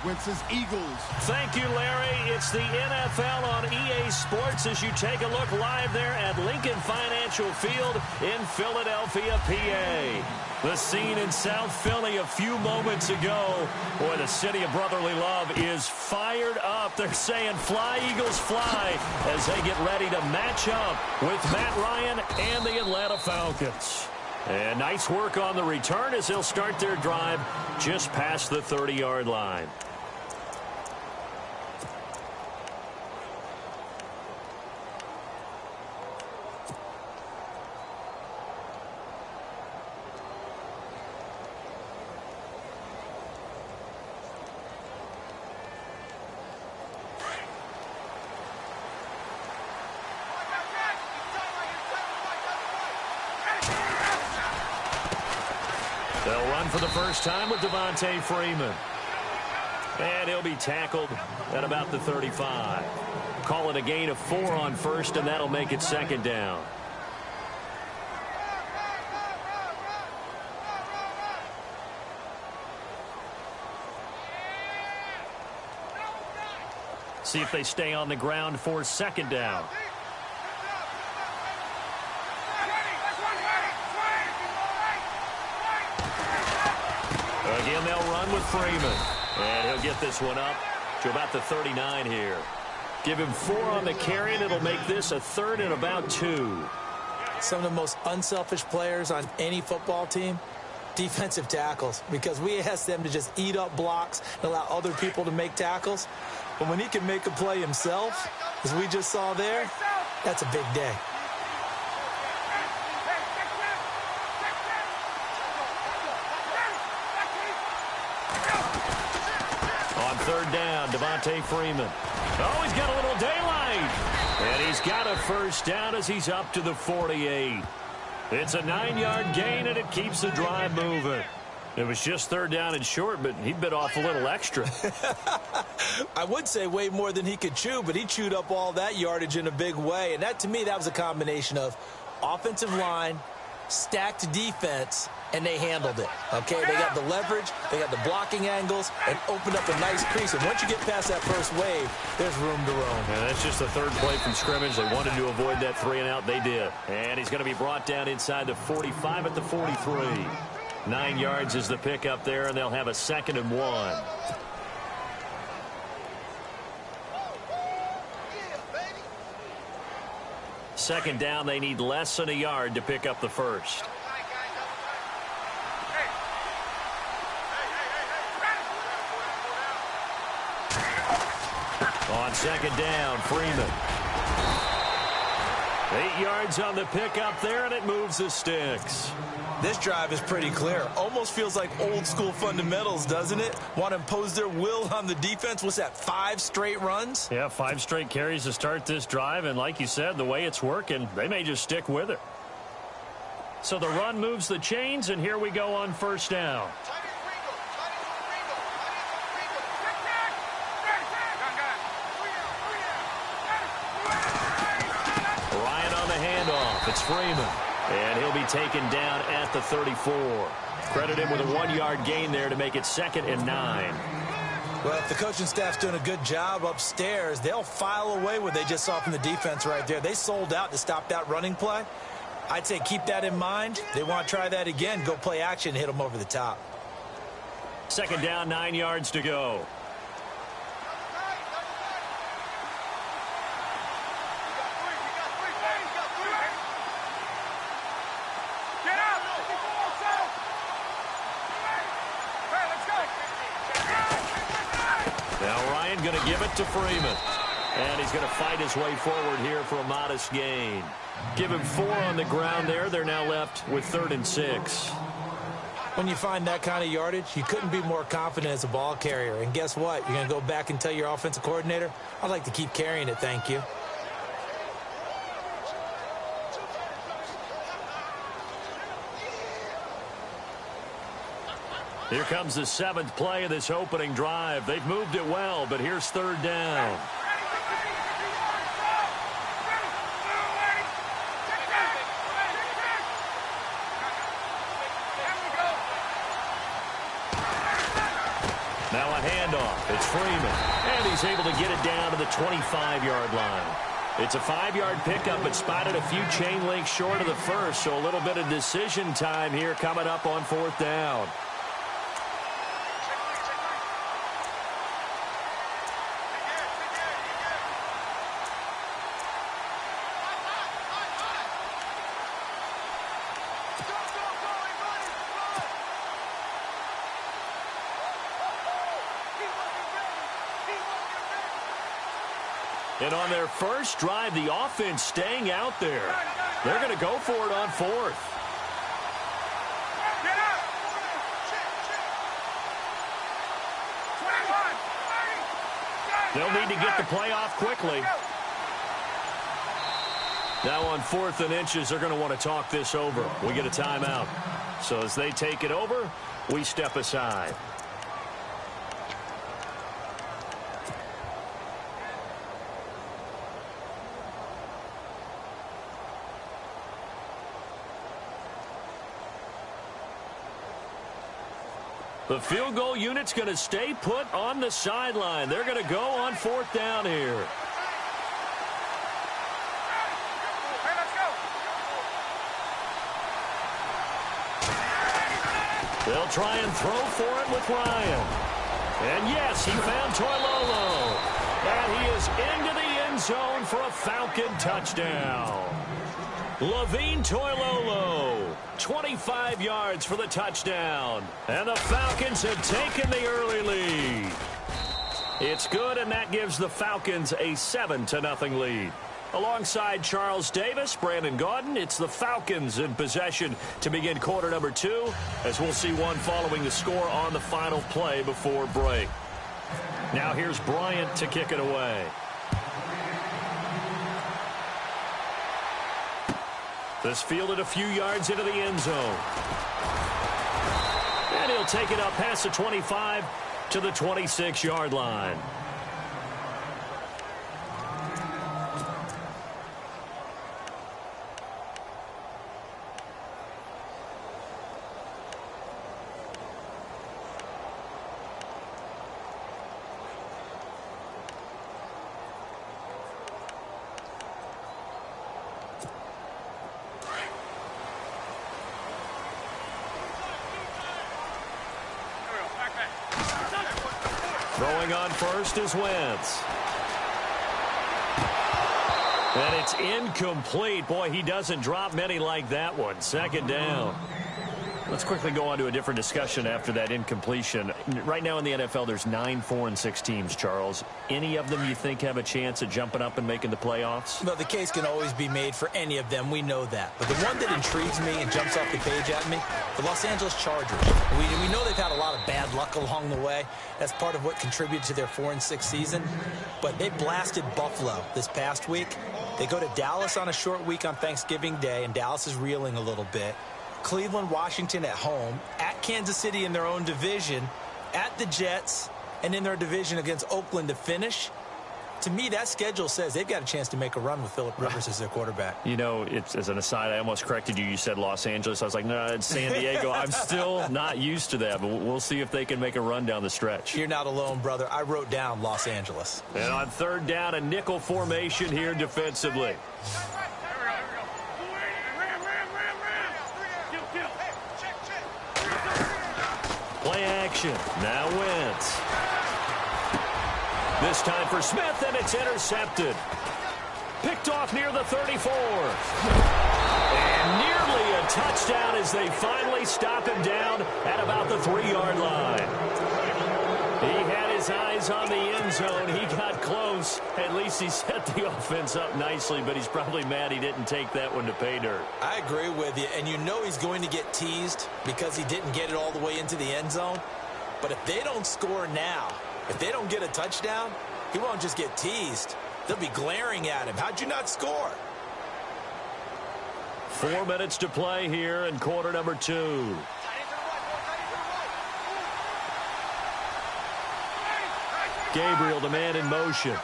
consequences, Eagles. Thank you, Larry. It's the NFL on EA Sports as you take a look live there at Lincoln Financial Field in Philadelphia, PA. The scene in South Philly a few moments ago. Boy, the city of brotherly love is fired up. They're saying, fly, Eagles, fly, as they get ready to match up with Matt Ryan and the Atlanta Falcons. And nice work on the return as they'll start their drive just past the 30-yard line. They'll run for the first time with Devontae Freeman. And he'll be tackled at about the 35. Call it a gain of 4 on first, and that'll make it second down. See if they stay on the ground for second down. Again, they'll run with Freeman. And he'll get this one up to about the 39 here. Give him 4 on the carry, and it'll make this a third and about 2. Some of the most unselfish players on any football team, defensive tackles, because we ask them to just eat up blocks and allow other people to make tackles. But when he can make a play himself, as we just saw there, that's a big day. On third down, Devontae Freeman. Oh, he's got a little daylight. And he's got a first down as he's up to the 48. It's a 9-yard gain, and it keeps the drive moving. It was just third down and short, but he bit off a little extra. I would say way more than he could chew, but he chewed up all that yardage in a big way. And that, to me, that was a combination of offensive line, stacked defense, and they handled it. Okay, they got the leverage, they got the blocking angles, and opened up a nice crease. And once you get past that first wave, there's room to roam. And that's just the third play from scrimmage. They wanted to avoid that 3-and-out. They did. And he's going to be brought down inside the 45 at the 43. 9 yards is the pickup there, and they'll have a 2nd and 1. Second down, they need less than a yard to pick up the first. On second down, Freeman. 8 yards on the pickup there, and it moves the sticks. This drive is pretty clear. Almost feels like old school fundamentals, doesn't it? Want to impose their will on the defense. What's that, 5 straight runs? Yeah, 5 straight carries to start this drive. And like you said, the way it's working, they may just stick with it. So the run moves the chains, and here we go on first down. Ryan on the handoff. It's Freeman. And he'll be taken down at the 34. Credit him with a 1-yard gain there to make it 2nd and 9. Well, if the coaching staff's doing a good job upstairs, they'll file away what they just saw from the defense right there. They sold out to stop that running play. I'd say keep that in mind. They want to try that again, go play action, hit them over the top. Second down, 9 yards to go. Going to give it to Freeman. And he's going to fight his way forward here for a modest gain. Give him 4 on the ground there. They're now left with 3rd and 6. When you find that kind of yardage, you couldn't be more confident as a ball carrier. And guess what? You're going to go back and tell your offensive coordinator, I'd like to keep carrying it, thank you. Here comes the 7th play of this opening drive. They've moved it well, but here's 3rd down. Now a handoff. It's Freeman. And he's able to get it down to the 25-yard line. It's a 5-yard pickup, but spotted a few chain links short of the first, so a little bit of decision time here coming up on 4th down. And on their first drive, the offense staying out there. They're going to go for it on 4th. They'll need to get the play off quickly. Now on 4th and inches, they're going to want to talk this over. We get a timeout. So as they take it over, we step aside. The field goal unit's going to stay put on the sideline. They're going to go on 4th down here. They'll try and throw for it with Ryan. And yes, he found Toilolo. And he is into the end zone for a Falcon touchdown. Levine Toilolo, 25 yards for the touchdown. And the Falcons have taken the early lead. It's good, and that gives the Falcons a 7-0 lead. Alongside Charles Davis, Brandon Gaudin, it's the Falcons in possession to begin quarter number 2, as we'll see one following the score on the final play before break. Now here's Bryant to kick it away. This fielded a few yards into the end zone. And he'll take it up past the 25 to the 26-yard line. Throwing on first is Wentz. And it's incomplete. Boy, he doesn't drop many like that one. 2nd down. Let's quickly go on to a different discussion after that incompletion. Right now in the NFL, there's 9 4-6 teams, Charles. Any of them you think have a chance at jumping up and making the playoffs? No, the case can always be made for any of them. We know that. But the one that intrigues me and jumps off the page at me, the Los Angeles Chargers. We know they've had a lot of bad luck along the way. That's part of what contributed to their 4-6 season. But they blasted Buffalo this past week. They go to Dallas on a short week on Thanksgiving Day, and Dallas is reeling a little bit. Cleveland, Washington at home, at Kansas City in their own division, at the Jets, and in their division against Oakland to finish. To me, that schedule says they've got a chance to make a run with Phillip Rivers as their quarterback. You know, it's, as an aside, I almost corrected you. You said Los Angeles. I was like, no, it's San Diego. I'm still not used to that, but we'll see if they can make a run down the stretch. You're not alone, brother. I wrote down Los Angeles. And on 3rd down, a nickel formation here defensively. Play action. Now Wentz. This time for Smith, and it's intercepted. Picked off near the 34. And nearly a touchdown as they finally stop him down at about the 3-yard line. He had his eyes on the end zone. He got close. At least he set the offense up nicely, but he's probably mad he didn't take that one to pay dirt. I agree with you, and you know he's going to get teased because he didn't get it all the way into the end zone. But if they don't score now, if they don't get a touchdown, he won't just get teased. They'll be glaring at him. How'd you not score? 4 minutes to play here in quarter number 2. Gabriel, the man in motion.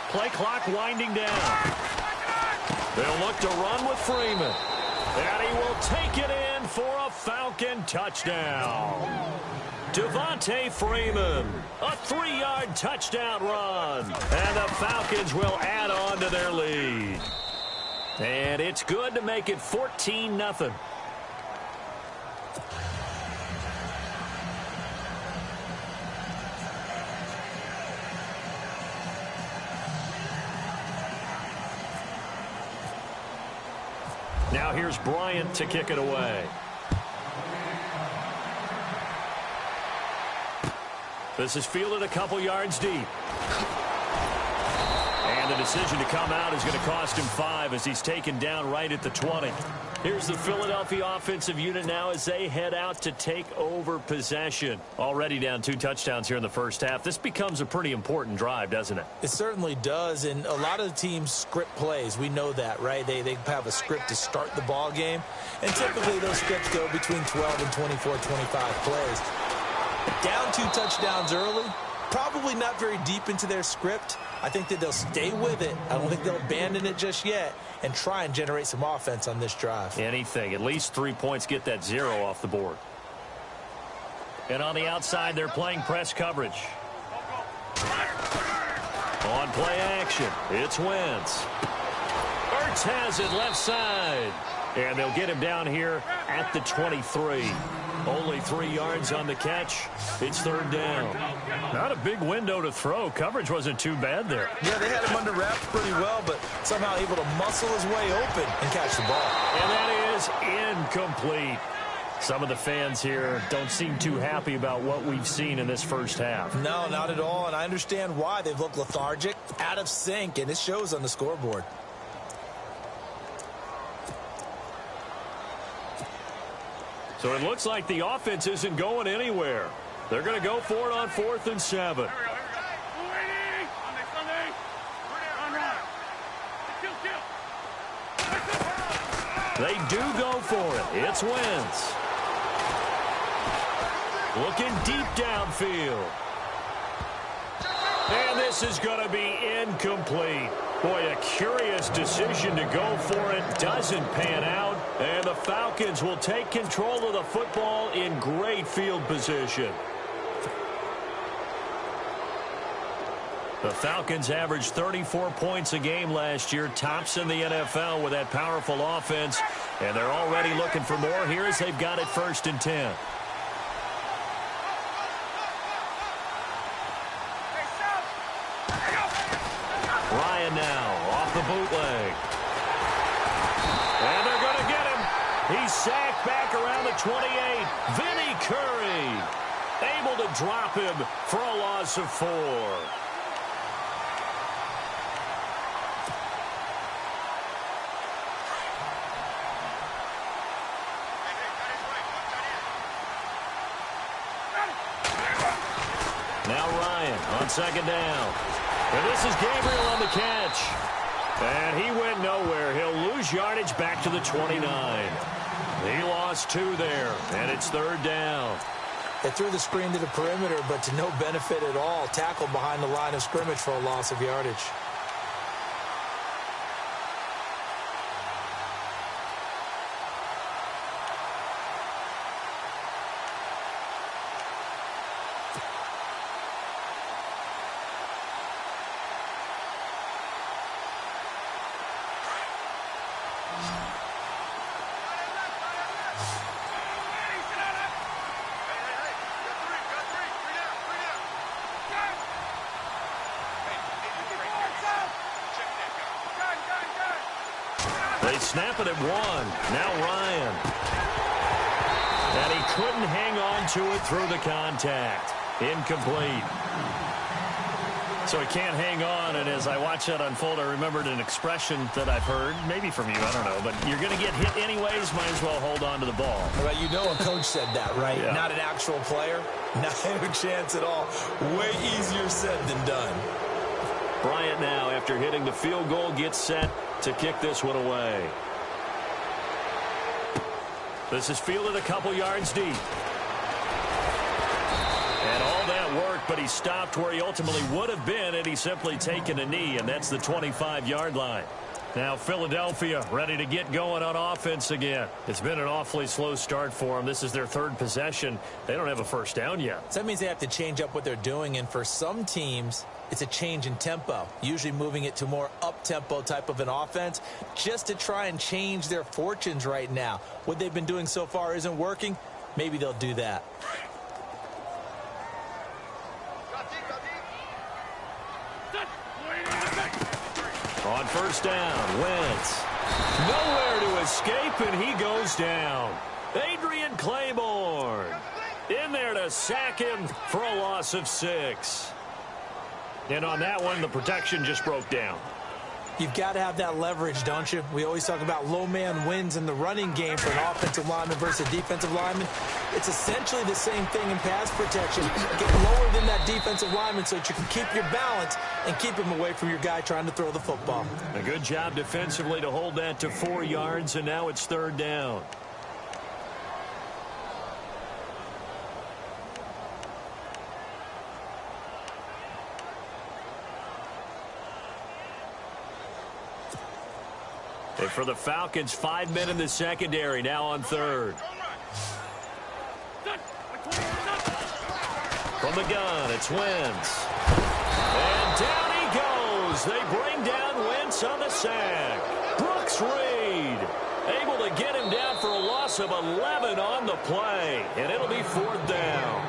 Play clock winding down. They'll look to run with Freeman. And he will take it in for a Falcon touchdown. Devontae Freeman, a 3-yard touchdown run. And the Falcons will add on to their lead. And it's good to make it 14-0. Now here's Bryant to kick it away. This is fielded a couple yards deep. And the decision to come out is going to cost him 5 as he's taken down right at the 20. Here's the Philadelphia offensive unit now as they head out to take over possession. Already down 2 touchdowns here in the first half. This becomes a pretty important drive, doesn't it? It certainly does, and a lot of the teams script plays. We know that, right? They have a script to start the ball game, and typically those scripts go between 12 and 24, 25 plays. Down 2 touchdowns early, probably not very deep into their script. I think that they'll stay with it. I don't think they'll abandon it just yet and try and generate some offense on this drive. Anything. At least 3 points, get that 0 off the board. And on the outside, they're playing press coverage. On play action, it's Wentz. Ertz has it left side. And they'll get him down here at the 23. Only 3 yards on the catch. It's 3rd down. Not a big window to throw. Coverage wasn't too bad there. Yeah, they had him under wraps pretty well, but somehow able to muscle his way open and catch the ball. And that is incomplete. Some of the fans here don't seem too happy about what we've seen in this first half. No, not at all, and I understand why. They've looked lethargic, out of sync, and it shows on the scoreboard. So it looks like the offense isn't going anywhere. They're going to go for it on 4th and 7. They do go for it. It's Wentz. Looking deep downfield. And this is going to be incomplete. Boy, a curious decision to go for it. Doesn't pan out. And the Falcons will take control of the football in great field position. The Falcons averaged 34 points a game last year. Tops in the NFL with that powerful offense. And they're already looking for more here as they've got it 1st and 10. Ryan now off the bootleg. And they're going to get him. He's sacked back around the 28. Vinny Curry able to drop him for a loss of 4. Now Ryan on 2nd down. And this is Gabriel on the catch. And he went nowhere. He'll lose yardage back to the 29. He lost 2 there, and it's 3rd down. They threw the screen to the perimeter, but to no benefit at all. Tackled behind the line of scrimmage for a loss of yardage. They snap it at 1. Now Ryan. And he couldn't hang on to it through the contact. Incomplete. So he can't hang on, and as I watch that unfold, I remembered an expression that I've heard, maybe from you, I don't know, but you're going to get hit anyways, might as well hold on to the ball. Well, you know a coach said that, right? Yeah. Not an actual player. Not a chance at all. Way easier said than done. Bryant now, after hitting the field goal, gets set to kick this one away. This is fielded a couple yards deep. And all that work, but he stopped where he ultimately would have been had he simply taken a knee, and that's the 25-yard line. Now Philadelphia ready to get going on offense again. It's been an awfully slow start for them. This is their third possession. They don't have a first down yet. So that means they have to change up what they're doing, and for some teams, it's a change in tempo, usually moving it to more up-tempo type of an offense just to try and change their fortunes right now. What they've been doing so far isn't working. Maybe they'll do that. On first down, Wentz. Nowhere to escape, and he goes down. Adrian Claiborne in there to sack him for a loss of 6. And on that one, the protection just broke down. You've got to have that leverage, don't you? We always talk about low man wins in the running game for an offensive lineman versus a defensive lineman. It's essentially the same thing in pass protection. Get lower than that defensive lineman so that you can keep your balance and keep him away from your guy trying to throw the football. A good job defensively to hold that to 4 yards, and now it's third down. And for the Falcons, 5 men in the secondary, now on third. From the gun, it's Wentz. And down he goes. They bring down Wentz on the sack. Brooks Reed able to get him down for a loss of 11 on the play. And it'll be fourth down.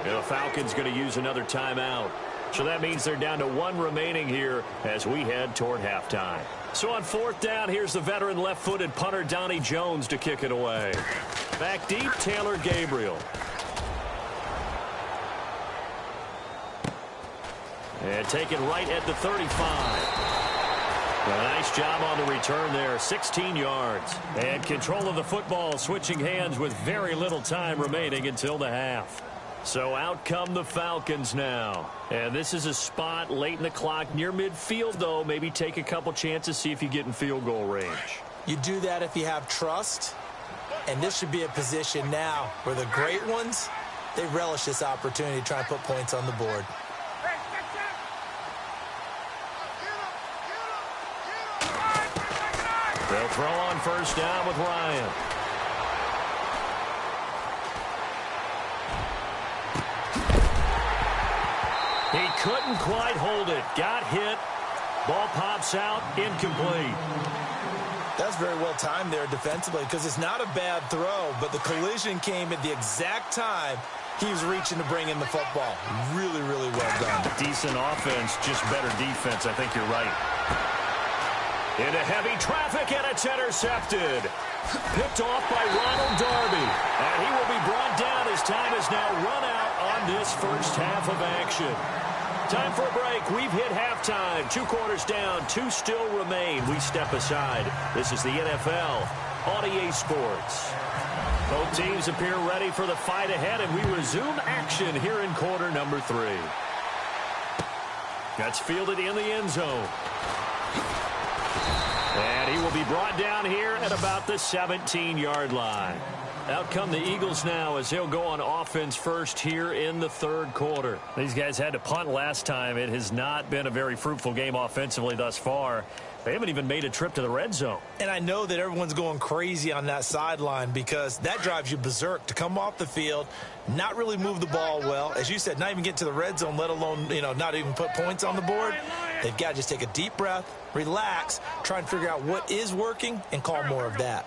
And the Falcons going to use another timeout. So that means they're down to 1 remaining here as we head toward halftime. So on fourth down, here's the veteran left-footed punter Donnie Jones to kick it away. Back deep, Taylor Gabriel. And taken right at the 35. A nice job on the return there, 16 yards. And control of the football, switching hands with very little time remaining until the half. So out come the Falcons now. And this is a spot late in the clock near midfield, though. Maybe take a couple chances, see if you get in field goal range. You do that if you have trust. And this should be a position now where the great ones, they relish this opportunity to try and put points on the board. They'll throw on first down with Ryan. He couldn't quite hold it. Got hit. Ball pops out. Incomplete. That's very well timed there defensively because it's not a bad throw, but the collision came at the exact time he was reaching to bring in the football. Really, really well done. Decent offense, just better defense. I think you're right. Into heavy traffic, and it's intercepted. Picked off by Ronald Darby. And he will be brought down as time is now run out on this first half of action. Time for a break. We've hit halftime. 2 quarters down. 2 still remain. We step aside. This is the NFL on EA Sports. Both teams appear ready for the fight ahead, and we resume action here in quarter number 3. That's fielded in the end zone. And he will be brought down here at about the 17-yard line. Out come the Eagles now as they'll go on offense first here in the third quarter. These guys had to punt last time. It has not been a very fruitful game offensively thus far. They haven't even made a trip to the red zone. And I know that everyone's going crazy on that sideline because that drives you berserk to come off the field, not really move the ball well. As you said, not even get to the red zone, let alone, not even put points on the board. They've got to just take a deep breath, relax, try and figure out what is working, and call more of that.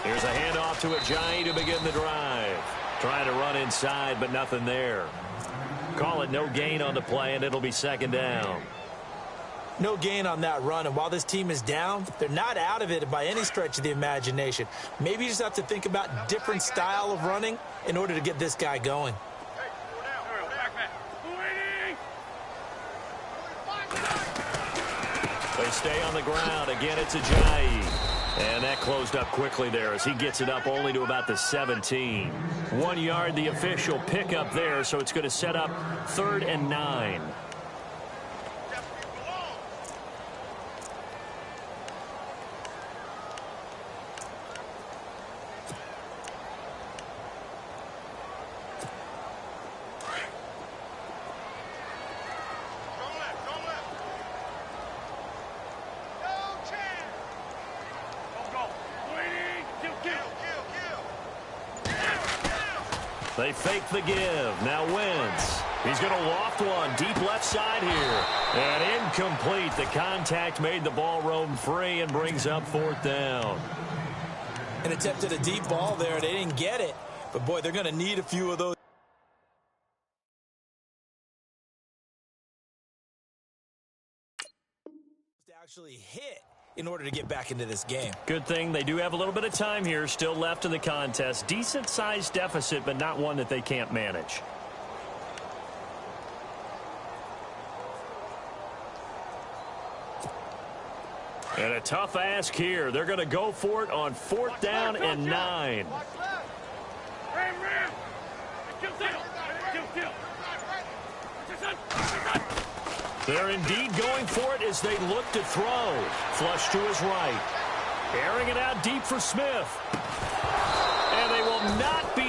Here's a handoff to Ajayi to begin the drive. Trying to run inside, but nothing there. Call it no gain on the play, and it'll be second down. No gain on that run, and while this team is down, they're not out of it by any stretch of the imagination. Maybe you just have to think about different style of running in order to get this guy going. They stay on the ground. Again, it's Ajayi. And that closed up quickly there as he gets it up only to about the 17. 1 yard, the official pickup there, so it's going to set up 3rd and 9. They fake the give. Now Wentz. He's going to loft one deep left side here. And incomplete. The contact made the ball roam free and brings up 4th down. An attempt at a deep ball there. They didn't get it. But, boy, they're going to need a few of those. To actually hit in order to get back into this game. Good thing they do have a little bit of time here still left in the contest. Decent-sized deficit, but not one that they can't manage. And a tough ask here. They're going to go for it on 4th down and 9. They're indeed going for it as they look to throw. Flush to his right. Airing it out deep for Smith. And they will not be